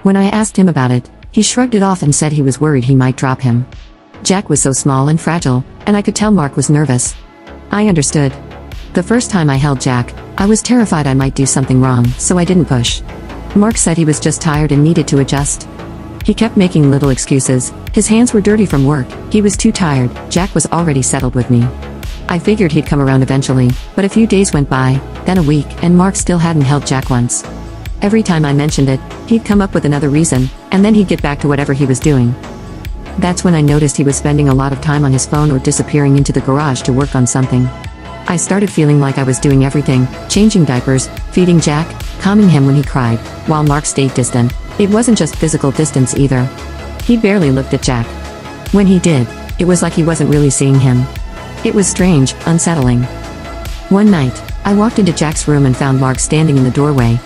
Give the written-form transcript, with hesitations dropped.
When I asked him about it, he shrugged it off and said he was worried he might drop him. Jack was so small and fragile, and I could tell Mark was nervous. I understood. The first time I held Jack, I was terrified I might do something wrong, so I didn't push. Mark said he was just tired and needed to adjust. He kept making little excuses. His hands were dirty from work, he was too tired. Jack was already settled with me. I figured he'd come around eventually, but a few days went by, then a week, and Mark still hadn't held Jack once. Every time I mentioned it, he'd come up with another reason, and then he'd get back to whatever he was doing. That's when I noticed he was spending a lot of time on his phone or disappearing into the garage to work on something. I started feeling like I was doing everything, changing diapers, feeding Jack, calming him when he cried, while Mark stayed distant. It wasn't just physical distance either. He barely looked at Jack. When he did, it was like he wasn't really seeing him. It was strange, unsettling. One night, I walked into Jack's room and found Mark standing in the doorway,